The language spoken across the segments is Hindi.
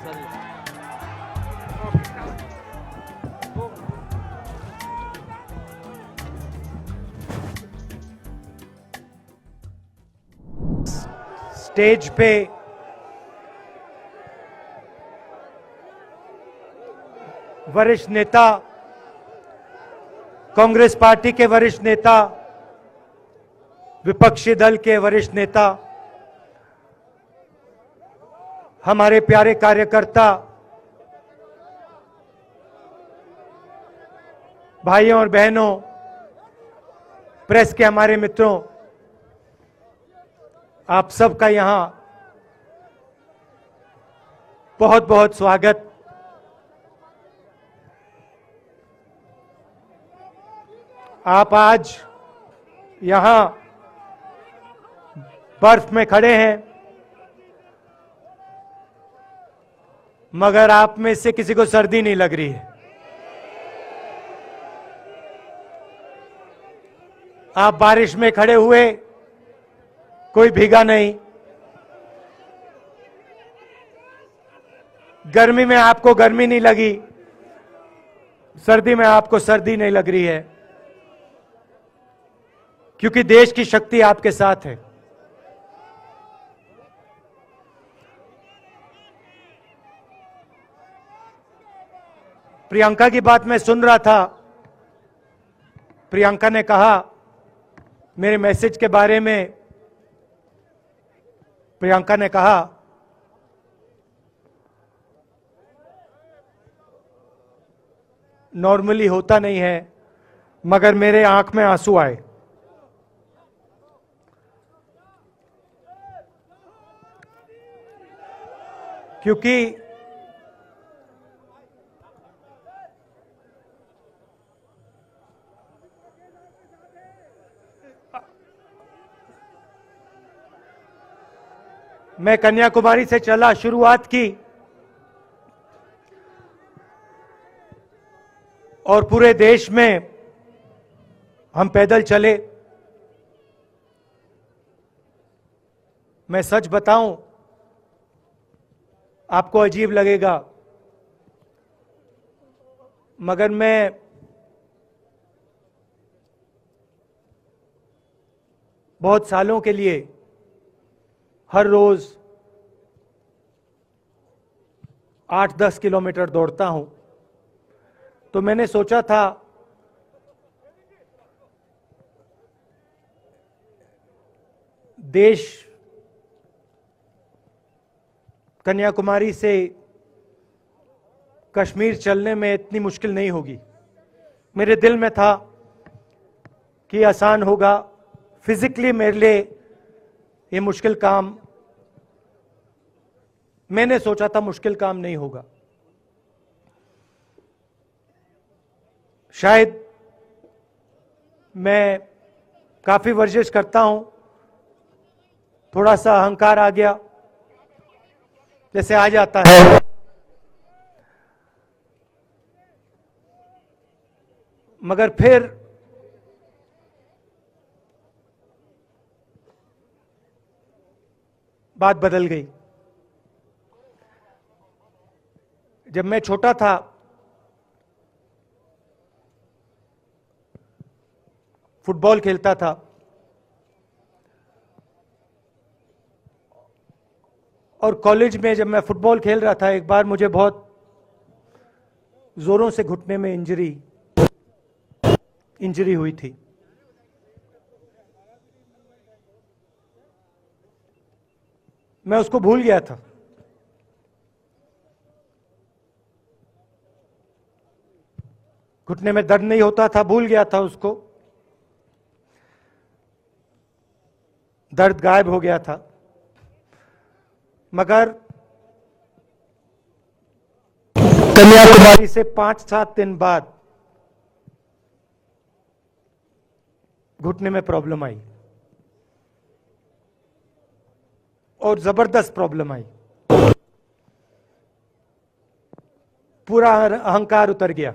स्टेज पे वरिष्ठ नेता, कांग्रेस पार्टी के वरिष्ठ नेता, विपक्षी दल के वरिष्ठ नेता, हमारे प्यारे कार्यकर्ता, भाइयों और बहनों, प्रेस के हमारे मित्रों, आप सबका यहां बहुत बहुत स्वागत। आप आज यहां बर्फ में खड़े हैं, मगर आप में से किसी को सर्दी नहीं लग रही है। आप बारिश में खड़े हुए, कोई भीगा नहीं। गर्मी में आपको गर्मी नहीं लगी, सर्दी में आपको सर्दी नहीं लग रही है, क्योंकि देश की शक्ति आपके साथ है। प्रियंका की बात मैं सुन रहा था। प्रियंका ने कहा मेरे मैसेज के बारे में, प्रियंका ने कहा नॉर्मली होता नहीं है, मगर मेरे आंख में आंसू आए। क्योंकि मैं कन्याकुमारी से चला, शुरुआत की और पूरे देश में हम पैदल चले। मैं सच बताऊं, आपको अजीब लगेगा, मगर मैं बहुत सालों के लिए हर रोज 8-10 किलोमीटर दौड़ता हूं। तो मैंने सोचा था देश कन्याकुमारी से कश्मीर चलने में इतनी मुश्किल नहीं होगी। मेरे दिल में था कि आसान होगा। फिजिकली मेरे लिए ये मुश्किल काम, मैंने सोचा था मुश्किल काम नहीं होगा। शायद मैं काफी वर्जिश करता हूं, थोड़ा सा अहंकार आ गया, जैसे आ जाता है। मगर फिर बात बदल गई। जब मैं छोटा था, फुटबॉल खेलता था, और कॉलेज में जब मैं फुटबॉल खेल रहा था, एक बार मुझे बहुत जोरों से घुटने में इंजरी हुई थी। मैं उसको भूल गया था। घुटने में दर्द नहीं होता था, भूल गया था उसको। दर्द गायब हो गया था। मगर कन्याकुमारी से 5-7 दिन बाद घुटने में प्रॉब्लम आई, और जबरदस्त प्रॉब्लम आई। पूरा अहंकार उतर गया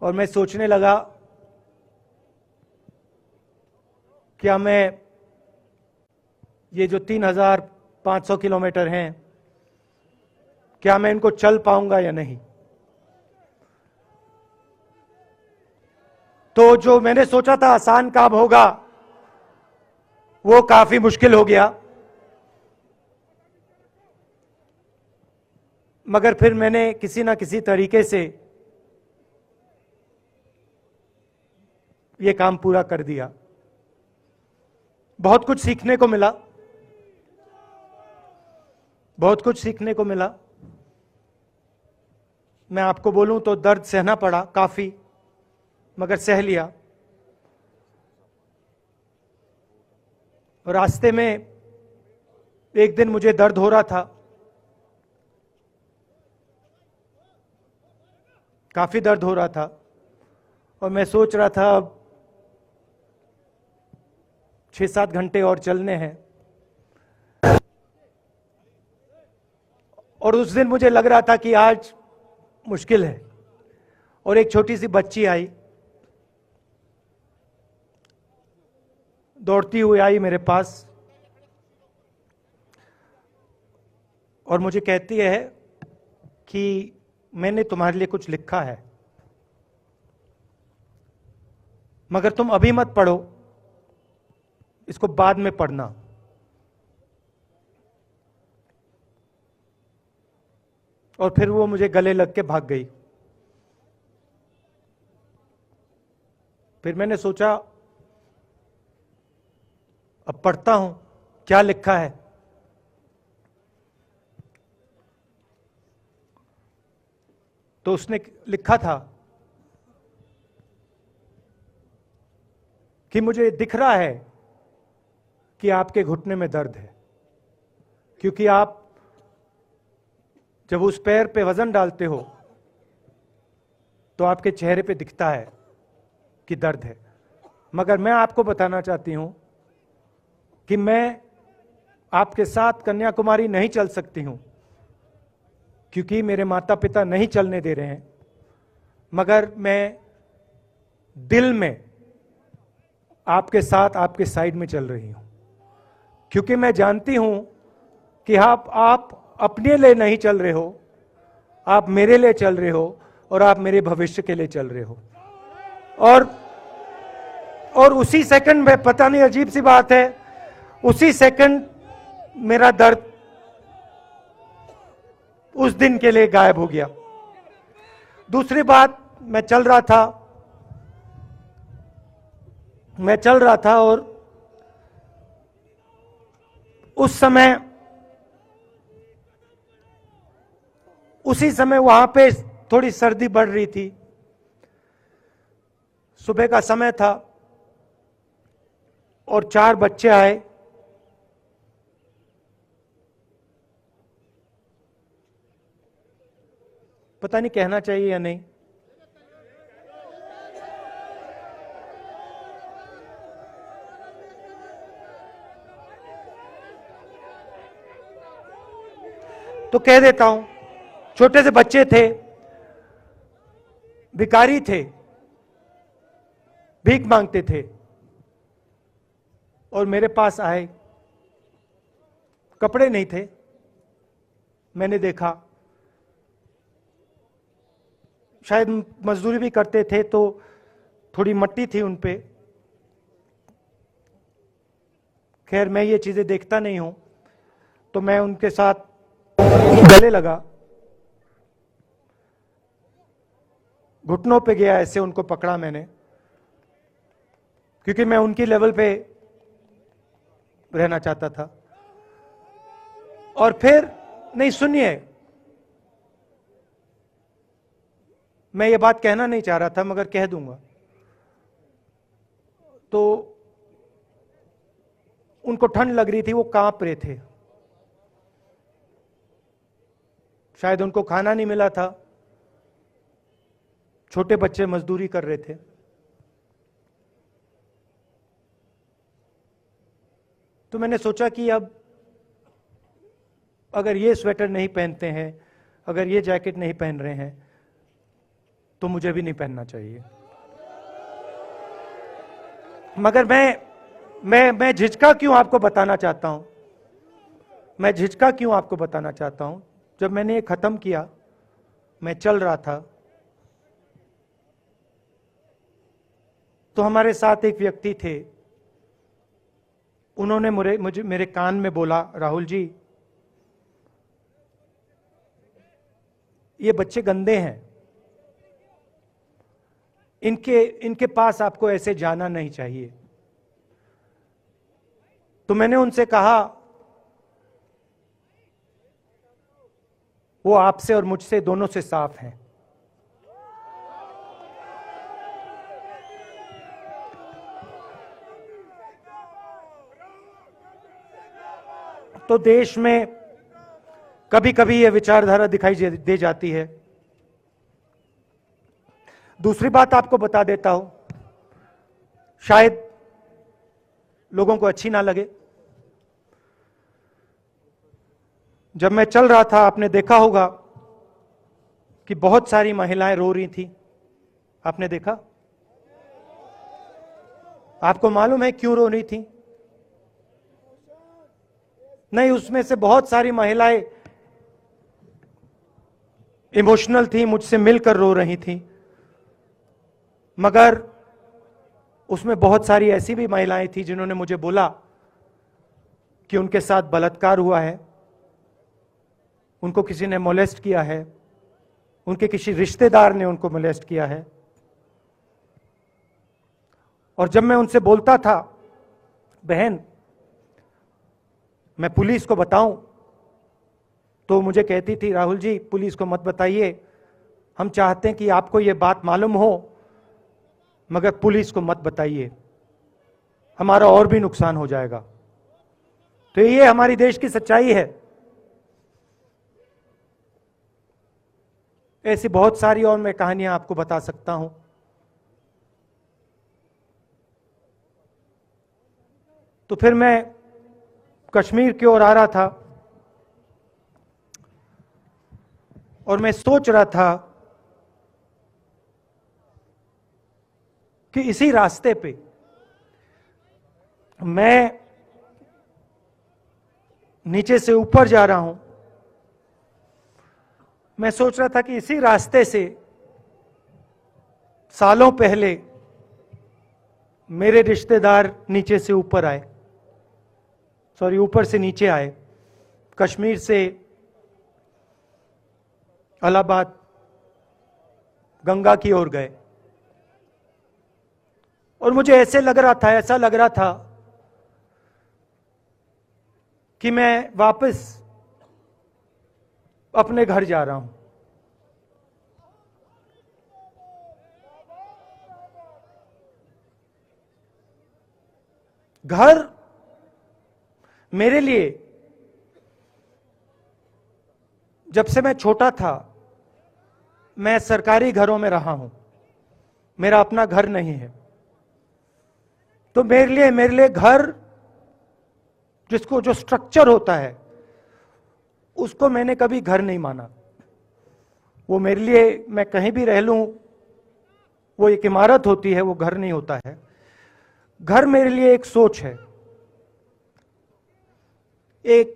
और मैं सोचने लगा, क्या मैं ये जो 3500 किलोमीटर हैं क्या मैं इनको चल पाऊंगा या नहीं। तो जो मैंने सोचा था आसान काम होगा वो काफी मुश्किल हो गया। मगर फिर मैंने किसी ना किसी तरीके से ये काम पूरा कर दिया। बहुत कुछ सीखने को मिला, बहुत कुछ सीखने को मिला। मैं आपको बोलूं तो दर्द सहना पड़ा काफी, मगर सह लिया। और रास्ते में एक दिन मुझे दर्द हो रहा था, काफी दर्द हो रहा था, और मैं सोच रहा था अब 6-7 घंटे और चलने हैं। और उस दिन मुझे लग रहा था कि आज मुश्किल है। और एक छोटी सी बच्ची आई, दौड़ती हुई आई मेरे पास, और मुझे कहती है कि मैंने तुम्हारे लिए कुछ लिखा है, मगर तुम अभी मत पढ़ो, इसको बाद में पढ़ना। और फिर वो मुझे गले लग के भाग गई। फिर मैंने सोचा अब पढ़ता हूं क्या लिखा है। तो उसने लिखा था कि मुझे दिख रहा है कि आपके घुटने में दर्द है, क्योंकि आप जब उस पैर पे वजन डालते हो तो आपके चेहरे पे दिखता है कि दर्द है। मगर मैं आपको बताना चाहती हूं कि मैं आपके साथ कन्याकुमारी नहीं चल सकती हूं, क्योंकि मेरे माता पिता नहीं चलने दे रहे हैं। मगर मैं दिल में आपके साथ, आपके साइड में चल रही हूं, क्योंकि मैं जानती हूं कि आप अपने लिए नहीं चल रहे हो, आप मेरे लिए चल रहे हो, और आप मेरे भविष्य के लिए चल रहे हो। और उसी सेकंड में, पता नहीं अजीब सी बात है, उसी सेकंड मेरा दर्द उस दिन के लिए गायब हो गया। दूसरी बात, मैं चल रहा था और उसी समय वहां पे थोड़ी सर्दी बढ़ रही थी। सुबह का समय था और 4 बच्चे आए। पता नहीं कहना चाहिए या नहीं। तो कह देता हूं, छोटे से बच्चे थे, भिखारी थे, भीख मांगते थे, और मेरे पास आए। कपड़े नहीं थे, मैंने देखा, शायद मजदूरी भी करते थे तो थोड़ी मट्टी थी उन पे। खैर, मैं ये चीजें देखता नहीं हूं, तो मैं उनके साथ गले लगा, घुटनों पे गया, ऐसे उनको पकड़ा मैंने, क्योंकि मैं उनकी लेवल पे रहना चाहता था। और फिर, नहीं सुनिए, मैं ये बात कहना नहीं चाह रहा था मगर कह दूंगा। तो उनको ठंड लग रही थी, वो कांप रहे थे, शायद उनको खाना नहीं मिला था, छोटे बच्चे मजदूरी कर रहे थे। तो मैंने सोचा कि अब अगर ये स्वेटर नहीं पहनते हैं, अगर ये जैकेट नहीं पहन रहे हैं, तो मुझे भी नहीं पहनना चाहिए। मगर मैं झिझका क्यों आपको बताना चाहता हूं, मैं झिझका क्यों आपको बताना चाहता हूं, जब मैंने ये खत्म किया, मैं चल रहा था, तो हमारे साथ एक व्यक्ति थे, उन्होंने मुझे मेरे कान में बोला, राहुल जी, ये बच्चे गंदे हैं, इनके पास आपको ऐसे जाना नहीं चाहिए। तो मैंने उनसे कहा, वो आपसे और मुझसे दोनों से साफ हैं। तो देश में कभी कभी यह विचारधारा दिखाई दे जाती है। दूसरी बात आपको बता देता हूं, शायद लोगों को अच्छी ना लगे। जब मैं चल रहा था, आपने देखा होगा कि बहुत सारी महिलाएं रो रही थी। आपने देखा? आपको मालूम है क्यों रो रही थी? नहीं, उसमें से बहुत सारी महिलाएं इमोशनल थी, मुझसे मिलकर रो रही थी, मगर उसमें बहुत सारी ऐसी भी महिलाएं थी जिन्होंने मुझे बोला कि उनके साथ बलात्कार हुआ है, उनको किसी ने मोलेस्ट किया है, उनके किसी रिश्तेदार ने उनको मोलेस्ट किया है। और जब मैं उनसे बोलता था, बहन मैं पुलिस को बताऊं, तो मुझे कहती थी, राहुल जी पुलिस को मत बताइए, हम चाहते हैं कि आपको यह बात मालूम हो, मगर पुलिस को मत बताइए, हमारा और भी नुकसान हो जाएगा। तो ये हमारी देश की सच्चाई है। ऐसी बहुत सारी और मैं कहानियां आपको बता सकता हूं। तो फिर मैं कश्मीर की ओर आ रहा था और मैं सोच रहा था कि इसी रास्ते पे मैं नीचे से ऊपर जा रहा हूं। मैं सोच रहा था कि इसी रास्ते से सालों पहले मेरे रिश्तेदार नीचे से ऊपर आए, सॉरी ऊपर से नीचे आए, कश्मीर से इलाहाबाद गंगा की ओर गए। और मुझे ऐसा लग रहा था कि मैं वापस अपने घर जा रहा हूं। घर मेरे लिए, जब से मैं छोटा था, मैं सरकारी घरों में रहा हूं, मेरा अपना घर नहीं है। तो मेरे लिए घर, जिसको जो स्ट्रक्चर होता है, उसको मैंने कभी घर नहीं माना। वो मेरे लिए, मैं कहीं भी रह लूं, वो एक इमारत होती है, वो घर नहीं होता है। घर मेरे लिए एक सोच है, एक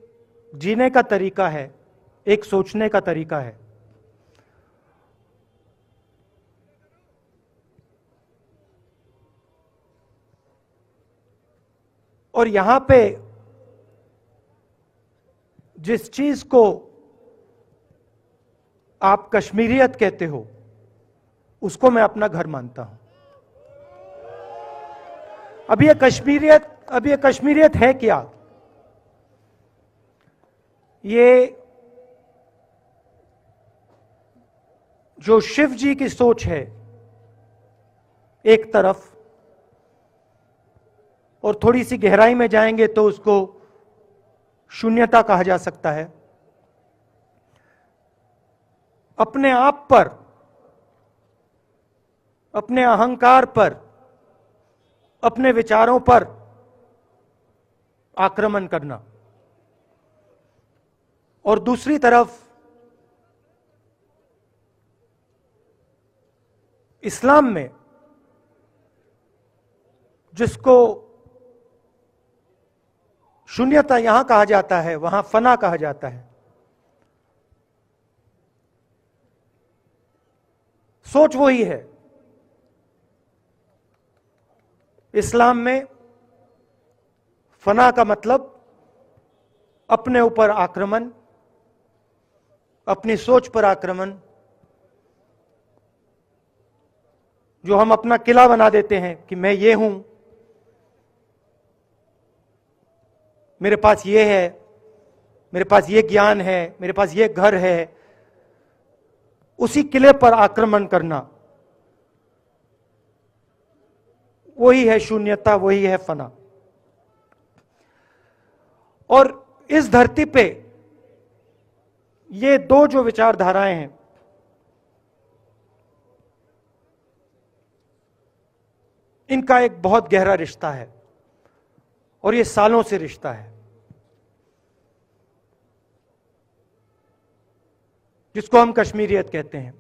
जीने का तरीका है, एक सोचने का तरीका है। और यहां पे जिस चीज को आप कश्मीरियत कहते हो, उसको मैं अपना घर मानता हूं। अब ये कश्मीरियत है क्या? ये जो शिव जी की सोच है एक तरफ, और थोड़ी सी गहराई में जाएंगे तो उसको शून्यता कहा जा सकता है। अपने आप पर, अपने अहंकार पर, अपने विचारों पर आक्रमण करना। और दूसरी तरफ इस्लाम में, जिसको शून्यता यहां कहा जाता है, वहां फना कहा जाता है। सोच वही है। इस्लाम में फना का मतलब अपने ऊपर आक्रमण, अपनी सोच पर आक्रमण, जो हम अपना किला बना देते हैं कि मैं ये हूं, मेरे पास ये है, मेरे पास ये ज्ञान है, मेरे पास ये घर है, उसी किले पर आक्रमण करना, वही है शून्यता, वही है फना। और इस धरती पे ये दो जो विचारधाराएं हैं, इनका एक बहुत गहरा रिश्ता है और ये सालों से रिश्ता है, जिसको हम कश्मीरियत कहते हैं।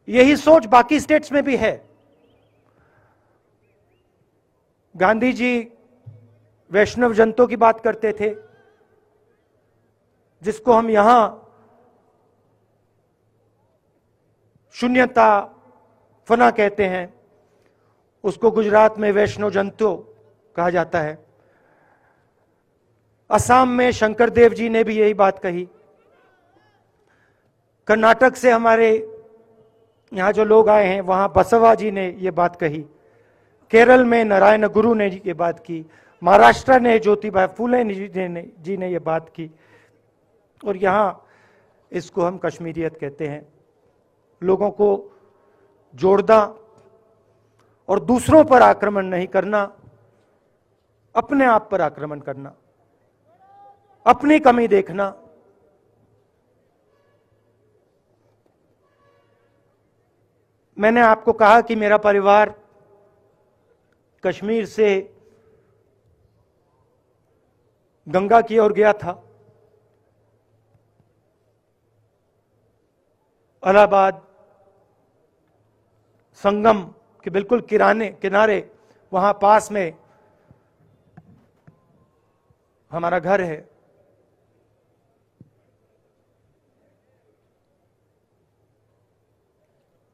यही सोच बाकी स्टेट्स में भी है। गांधी जी वैष्णव जनतों की बात करते थे, जिसको हम यहां शून्यता, फना कहते हैं, उसको गुजरात में वैष्णव जनतो कहा जाता है। असम में शंकर देव जी ने भी यही बात कही। कर्नाटक से हमारे यहां जो लोग आए हैं, वहां बसवा जी ने यह बात कही। केरल में नारायण गुरु ने ये बात की। महाराष्ट्र ने ज्योतिबा फुले जी ने ये बात की। और यहां इसको हम कश्मीरियत कहते हैं। लोगों को जोड़ना और दूसरों पर आक्रमण नहीं करना, अपने आप पर आक्रमण करना, अपनी कमी देखना। मैंने आपको कहा कि मेरा परिवार कश्मीर से गंगा की ओर गया था। इलाहाबाद संगम के बिल्कुल किनारे वहां पास में हमारा घर है।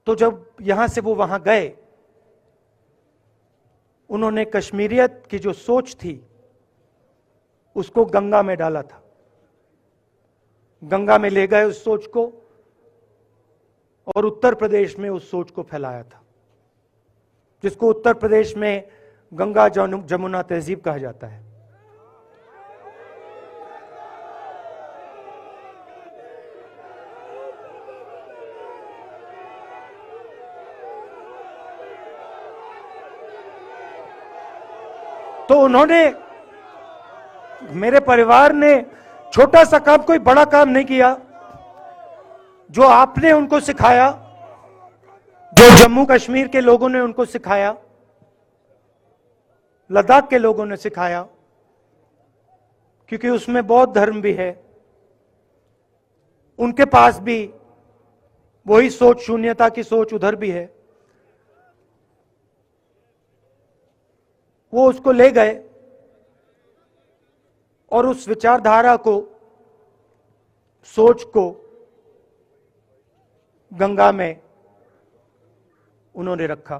तो जब यहां से वो वहां गए, उन्होंने कश्मीरियत की जो सोच थी उसको गंगा में डाला था। गंगा में ले गए उस सोच को और उत्तर प्रदेश में उस सोच को फैलाया था, जिसको उत्तर प्रदेश में गंगा जमुना तहजीब कहा जाता है। तो उन्होंने, मेरे परिवार ने छोटा सा काम, कोई बड़ा काम नहीं किया। जो आपने उनको सिखाया, जो जम्मू कश्मीर के लोगों ने उनको सिखाया, लद्दाख के लोगों ने सिखाया, क्योंकि उसमें बौद्ध धर्म भी है, उनके पास भी वही सोच, शून्यता की सोच उधर भी है। वो उसको ले गए और उस विचारधारा को, सोच को गंगा में उन्होंने रखा।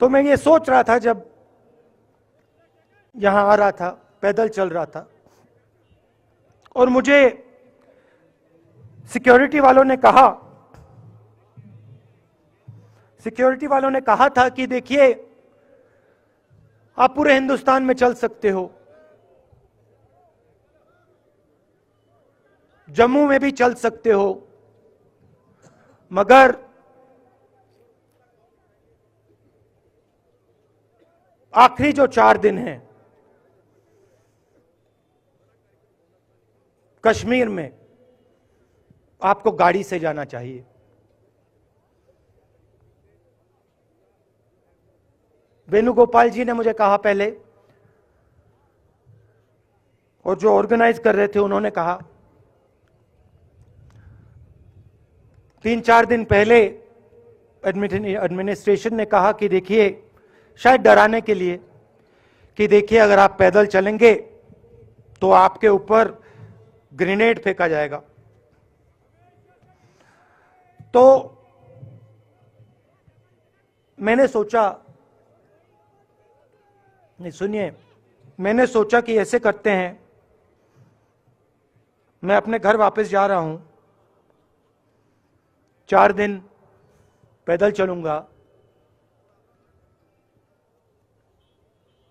तो मैं ये सोच रहा था, जब यहां आ रहा था, पैदल चल रहा था, और मुझे सिक्योरिटी वालों ने कहा था कि देखिए, आप पूरे हिंदुस्तान में चल सकते हो, जम्मू में भी चल सकते हो, मगर आखिरी जो 4 दिन हैं कश्मीर में, आपको गाड़ी से जाना चाहिए। वेणुगोपाल जी ने मुझे कहा पहले, और जो ऑर्गेनाइज कर रहे थे उन्होंने कहा। 3-4 दिन पहले एडमिनिस्ट्रेशन ने कहा कि देखिए, शायद डराने के लिए, कि देखिए अगर आप पैदल चलेंगे तो आपके ऊपर ग्रेनेड फेंका जाएगा। तो मैंने सोचा, नहीं सुनिए, मैंने सोचा कि ऐसे करते हैं, मैं अपने घर वापस जा रहा हूं, 4 दिन पैदल चलूंगा,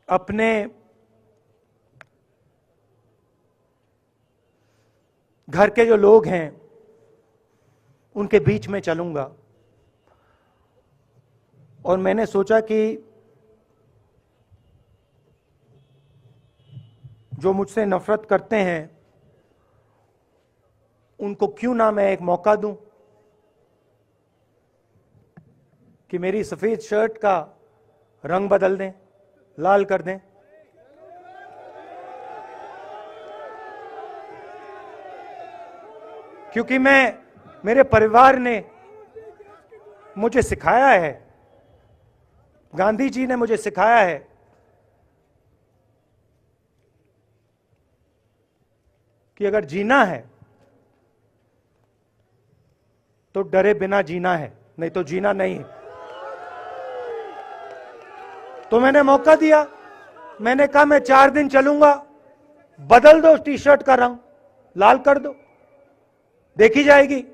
अपने घर के जो लोग हैं उनके बीच में चलूंगा। और मैंने सोचा कि जो मुझसे नफरत करते हैं उनको क्यों ना मैं एक मौका दूं कि मेरी सफेद शर्ट का रंग बदल दें, लाल कर दें। क्योंकि मेरे परिवार ने मुझे सिखाया है, गांधी जी ने मुझे सिखाया है कि अगर जीना है तो डरे बिना जीना है, नहीं तो जीना नहीं है। तो मैंने मौका दिया, मैंने कहा मैं 4 दिन चलूंगा, बदल दो टी शर्ट का रंग, लाल कर दो, देखी जाएगी।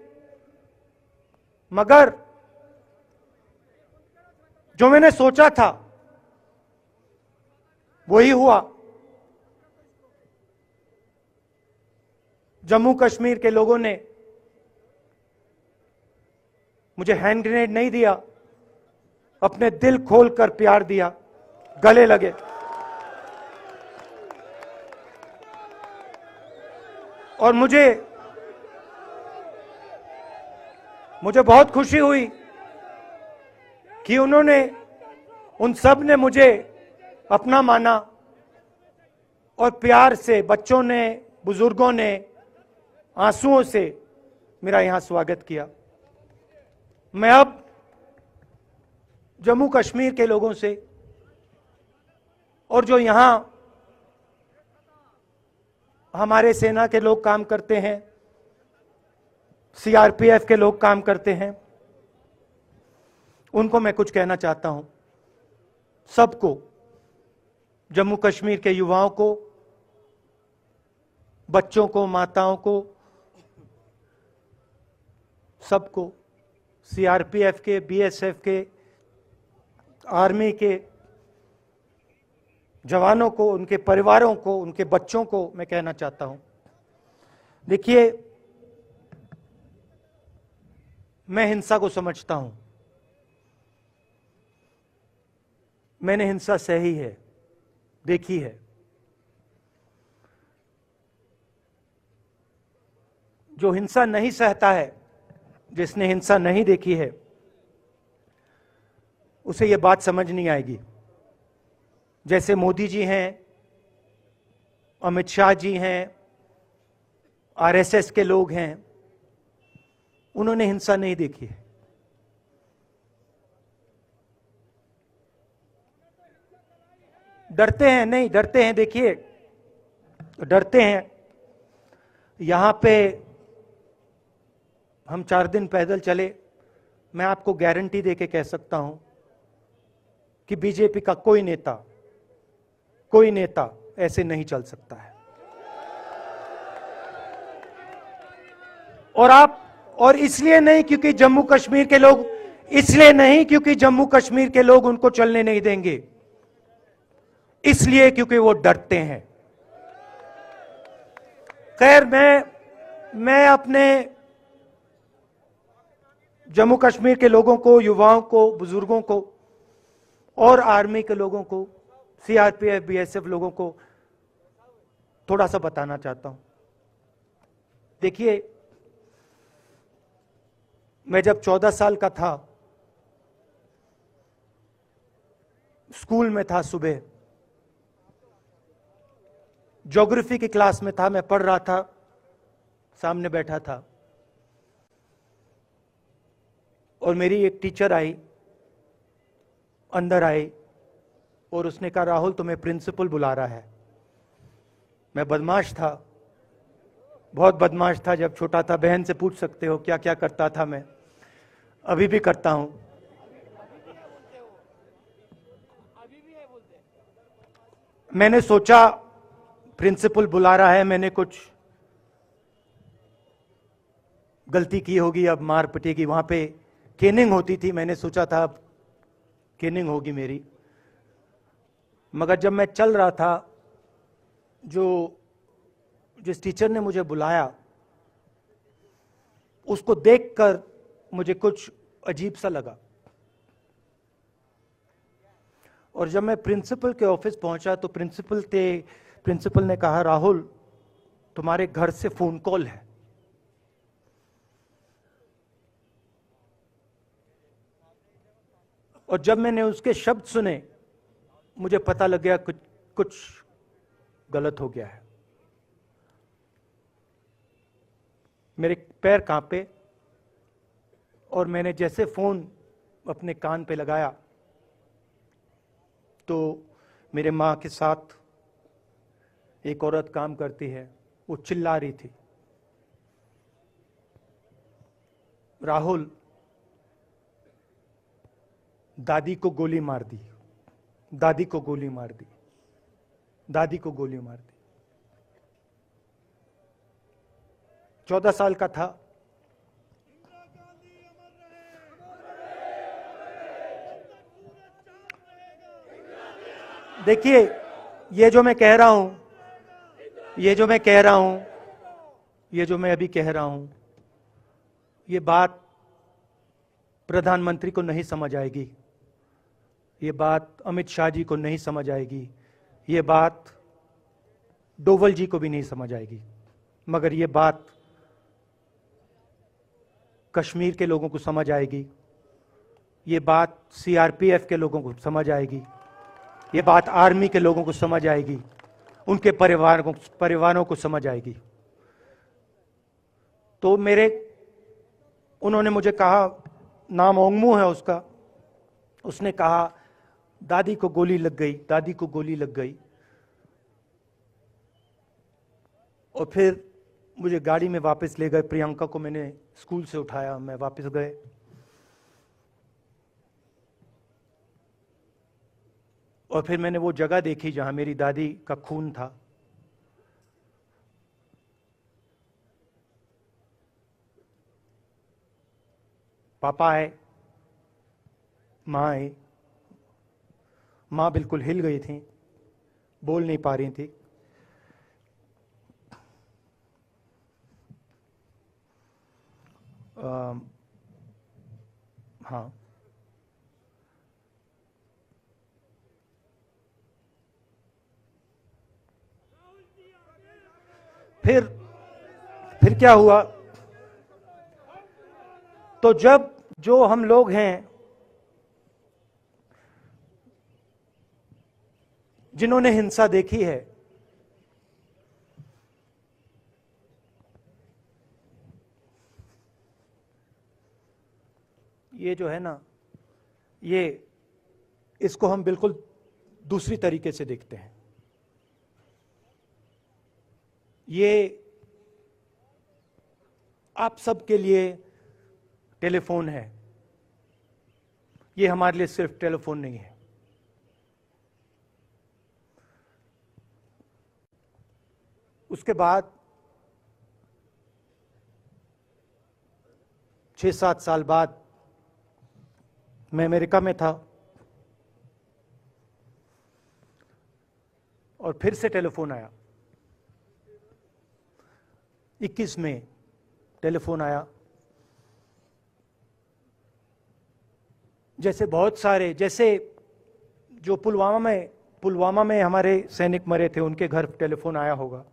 मगर जो मैंने सोचा था वही हुआ। जम्मू कश्मीर के लोगों ने मुझे हैंड ग्रेनेड नहीं दिया, अपने दिल खोलकर प्यार दिया, गले लगे। और मुझे बहुत खुशी हुई कि उन सब ने मुझे अपना माना और प्यार से, बच्चों ने, बुजुर्गों ने आंसुओं से मेरा यहां स्वागत किया। मैं अब जम्मू कश्मीर के लोगों से और जो यहां हमारे सेना के लोग काम करते हैं, सीआरपीएफ के लोग काम करते हैं, उनको मैं कुछ कहना चाहता हूं। सबको, जम्मू कश्मीर के युवाओं को, बच्चों को, माताओं को, सबको, सीआरपीएफ के, बीएसएफ के, आर्मी के जवानों को, उनके परिवारों को, उनके बच्चों को मैं कहना चाहता हूं, देखिए, मैं हिंसा को समझता हूं, मैंने हिंसा सही है, देखी है। जो हिंसा नहीं सहता है, जिसने हिंसा नहीं देखी है, उसे यह बात समझ नहीं आएगी। जैसे मोदी जी हैं, अमित शाह जी हैं, आरएसएस के लोग हैं, उन्होंने हिंसा नहीं देखी है। डरते हैं, नहीं डरते हैं, देखिए डरते हैं। यहां पे हम 4 दिन पैदल चले, मैं आपको गारंटी देके कह सकता हूं कि बीजेपी का कोई नेता ऐसे नहीं चल सकता है। और इसलिए नहीं क्योंकि जम्मू कश्मीर के लोग, इसलिए नहीं क्योंकि जम्मू कश्मीर के लोग उनको चलने नहीं देंगे, इसलिए क्योंकि वो डरते हैं। खैर, मैं अपने जम्मू कश्मीर के लोगों को, युवाओं को, बुजुर्गों को और आर्मी के लोगों को, सीआरपीएफ, बीएसएफ लोगों को थोड़ा सा बताना चाहता हूं। देखिए, मैं जब 14 साल का था, स्कूल में था, सुबह ज्योग्राफी की क्लास में था, मैं पढ़ रहा था, सामने बैठा था और मेरी एक टीचर आई, अंदर आई और उसने कहा, राहुल तुम्हें प्रिंसिपल बुला रहा है। मैं बदमाश था, बहुत बदमाश था, जब छोटा था, बहन से पूछ सकते हो क्या क्या करता था मैं। अभी भी करता हूं। मैंने सोचा प्रिंसिपल बुला रहा है, मैंने कुछ गलती की होगी, अब मार पिटेगी। वहां पे केनिंग होती थी, मैंने सोचा था अब केनिंग होगी मेरी। मगर जब मैं चल रहा था, जिस टीचर ने मुझे बुलाया उसको देखकर मुझे कुछ अजीब सा लगा। और जब मैं प्रिंसिपल के ऑफिस पहुंचा तो प्रिंसिपल ने कहा, राहुल तुम्हारे घर से फोन कॉल है। और जब मैंने उसके शब्द सुने मुझे पता लग गया कुछ गलत हो गया है। मेरे पैर कांपे और मैंने जैसे फोन अपने कान पे लगाया तो मेरे मां के साथ एक औरत काम करती है, वो चिल्ला रही थी, राहुल दादी को गोली मार दी, दादी को गोली मार दी, दादी को गोली मार दी। 14 साल का था। देखिए, ये जो मैं कह रहा हूं, ये जो मैं अभी कह रहा हूं, ये बात प्रधानमंत्री को नहीं समझ आएगी, ये बात अमित शाह जी को नहीं समझ आएगी, ये बात डोवल जी को भी नहीं समझ आएगी, मगर ये बात कश्मीर के लोगों को समझ आएगी, ये बात सीआरपीएफ के लोगों को समझ आएगी, ये बात आर्मी के लोगों को समझ आएगी, उनके परिवारों को समझ आएगी। तो उन्होंने मुझे कहा, नाम ओंगमू है उसका, उसने कहा दादी को गोली लग गई, दादी को गोली लग गई। और फिर मुझे गाड़ी में वापस ले गए, प्रियंका को मैंने स्कूल से उठाया, मैं वापस गए। और फिर मैंने वो जगह देखी जहां मेरी दादी का खून था। पापा आए, मां आई, मां बिल्कुल हिल गई थी, बोल नहीं पा रही थी। हाँ, फिर क्या हुआ, तो जो हम लोग हैं जिन्होंने हिंसा देखी है, ये जो है ना, इसको हम बिल्कुल दूसरी तरीके से देखते हैं। ये आप सबके लिए टेलीफोन है, ये हमारे लिए सिर्फ टेलीफोन नहीं है। उसके बाद 6-7 साल बाद मैं अमेरिका में था और फिर से टेलीफोन आया। 21 में टेलीफोन आया। जैसे बहुत सारे, जैसे जो पुलवामा में हमारे सैनिक मरे थे, उनके घर टेलीफोन आया होगा,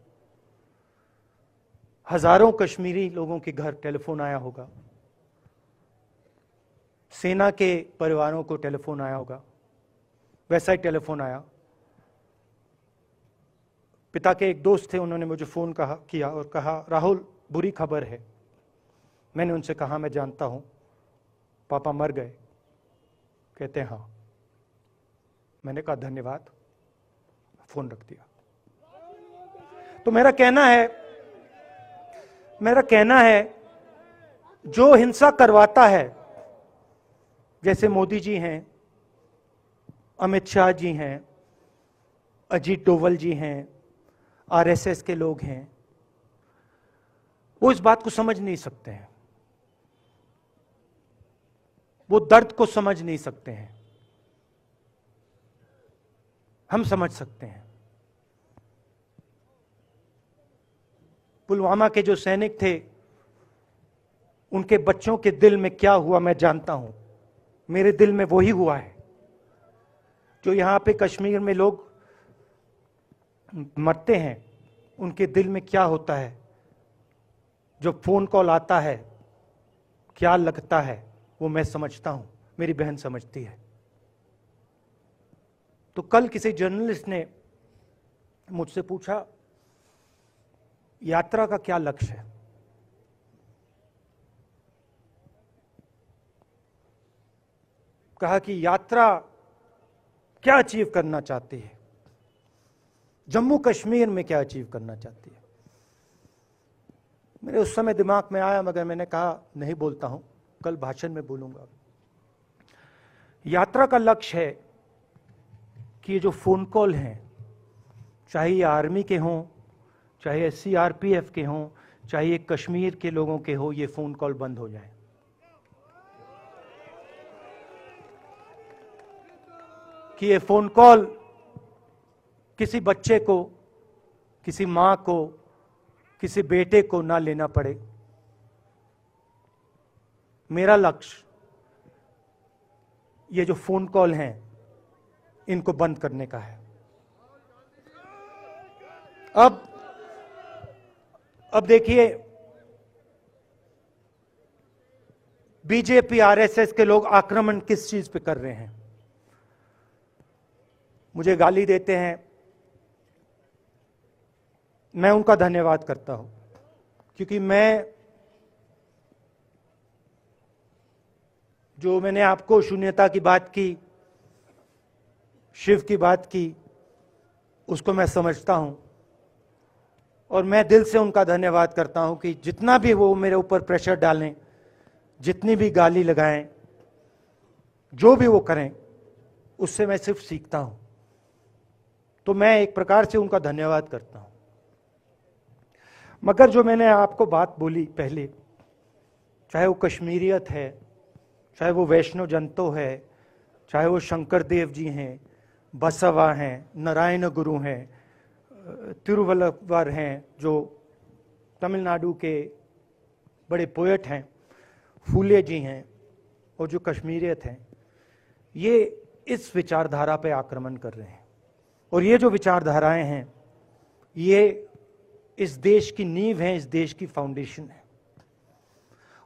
हजारों कश्मीरी लोगों के घर टेलीफोन आया होगा, सेना के परिवारों को टेलीफोन आया होगा, वैसा ही टेलीफोन आया। पिता के एक दोस्त थे, उन्होंने मुझे फोन किया और कहा, राहुल बुरी खबर है। मैंने उनसे कहा, मैं जानता हूं, पापा मर गए। कहते हैं हाँ। मैंने कहा धन्यवाद, फोन रख दिया। तो मेरा कहना है जो हिंसा करवाता है जैसे मोदी जी हैं, अमित शाह जी हैं, अजीत डोवल जी हैं, आरएसएस के लोग हैं, वो इस बात को समझ नहीं सकते हैं, वो दर्द को समझ नहीं सकते हैं। हम समझ सकते हैं। पुलवामा के जो सैनिक थे, उनके बच्चों के दिल में क्या हुआ मैं जानता हूं। मेरे दिल में वही हुआ है जो यहां पे कश्मीर में लोग मरते हैं, उनके दिल में क्या होता है। जो फोन कॉल आता है क्या लगता है वो मैं समझता हूं, मेरी बहन समझती है। तो कल किसी जर्नलिस्ट ने मुझसे पूछा यात्रा का क्या लक्ष्य है। कहा कि यात्रा क्या अचीव करना चाहती है, जम्मू कश्मीर में क्या अचीव करना चाहती है। मेरे उस समय दिमाग में आया, मगर मैंने कहा नहीं बोलता हूं, कल भाषण में बोलूंगा। यात्रा का लक्ष्य है कि ये जो फोन कॉल हैं, चाहे ये आर्मी के हों, चाहे सीआरपीएफ के हों, चाहे ये कश्मीर के लोगों के हो, ये फोन कॉल बंद हो जाए। कि ये फोन कॉल किसी बच्चे को, किसी मां को, किसी बेटे को ना लेना पड़े। मेरा लक्ष्य ये जो फोन कॉल हैं इनको बंद करने का है। अब देखिए, बीजेपी आरएसएस के लोग आक्रमण किस चीज पे कर रहे हैं। मुझे गाली देते हैं, मैं उनका धन्यवाद करता हूं, क्योंकि मैंने आपको शून्यता की बात की, शिव की बात की, उसको मैं समझता हूं और मैं दिल से उनका धन्यवाद करता हूं कि जितना भी वो मेरे ऊपर प्रेशर डालें, जितनी भी गाली लगाएं, जो भी वो करें, उससे मैं सिर्फ सीखता हूं। तो मैं एक प्रकार से उनका धन्यवाद करता हूं। मगर जो मैंने आपको बात बोली पहले, चाहे वो कश्मीरियत है, चाहे वो वैष्णव जंतो है, चाहे वो शंकर देव जी हैं, बसवा हैं, नारायण गुरु हैं, तिरुवल्लुवर हैं जो तमिलनाडु के बड़े पोएट हैं, फूले जी हैं, और जो कश्मीरियत हैं, ये इस विचारधारा पे आक्रमण कर रहे हैं। और ये जो विचारधाराएं हैं, ये इस देश की नींव है, इस देश की फाउंडेशन है।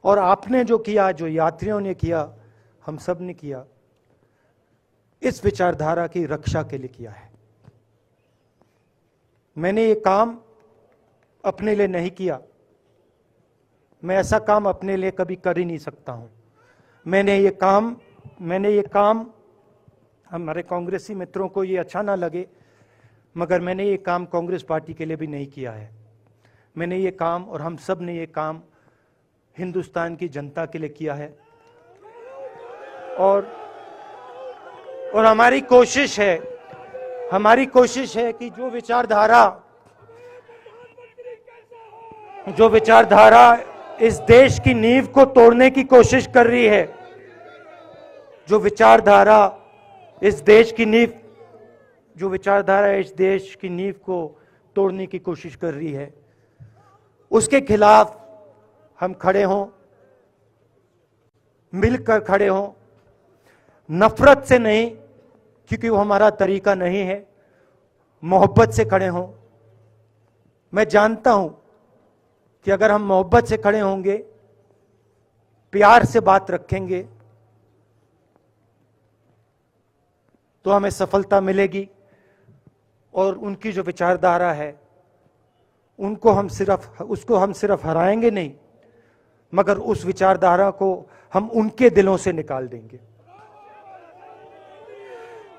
और आपने जो किया, जो यात्रियों ने किया, हम सब ने किया, इस विचारधारा की रक्षा के लिए किया है। मैंने ये काम अपने लिए नहीं किया, मैं ऐसा काम अपने लिए कभी कर ही नहीं सकता हूं। मैंने ये काम हमारे कांग्रेसी मित्रों को ये अच्छा ना लगे, मगर मैंने ये काम कांग्रेस पार्टी के लिए भी नहीं किया है। मैंने ये काम, और हम सब ने ये काम हिंदुस्तान की जनता के लिए किया है। और हमारी कोशिश है कि जो विचारधारा इस देश की नींव को तोड़ने की कोशिश कर रही है, जो विचारधारा इस देश की नींव को तोड़ने की कोशिश कर रही है, उसके खिलाफ हम खड़े हों, मिलकर खड़े हों, नफरत से नहीं, क्योंकि वो हमारा तरीका नहीं है, मोहब्बत से खड़े हों। मैं जानता हूं कि अगर हम मोहब्बत से खड़े होंगे, प्यार से बात रखेंगे, तो हमें सफलता मिलेगी। और उनकी जो विचारधारा है, उसको हम सिर्फ हराएंगे नहीं, मगर उस विचारधारा को हम उनके दिलों से निकाल देंगे।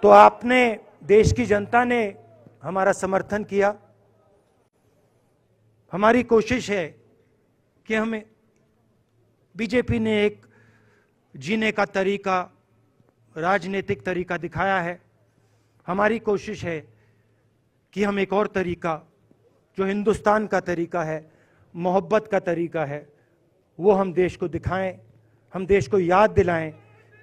तो आपने, देश की जनता ने हमारा समर्थन किया। हमारी कोशिश है कि हमें, बीजेपी ने एक जीने का तरीका राजनीतिक तरीका दिखाया है। हमारी कोशिश है कि हम एक और तरीका, जो हिंदुस्तान का तरीका है, मोहब्बत का तरीका है, वो हम देश को दिखाएं, हम देश को याद दिलाएं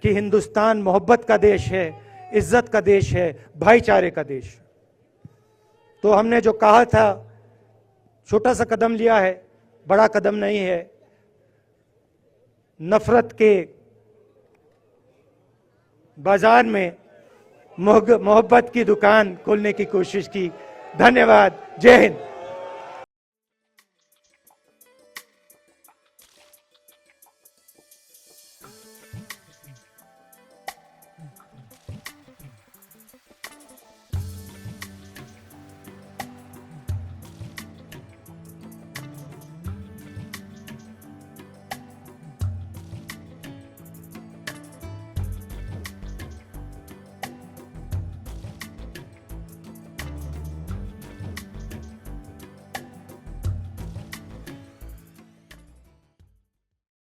कि हिंदुस्तान मोहब्बत का देश है, इज्जत का देश है, भाईचारे का देश। तो हमने जो कहा था, छोटा सा कदम लिया है, बड़ा कदम नहीं है। नफरत के बाजार में मोहब्बत की दुकान खोलने की कोशिश की। धन्यवाद। जय हिंद।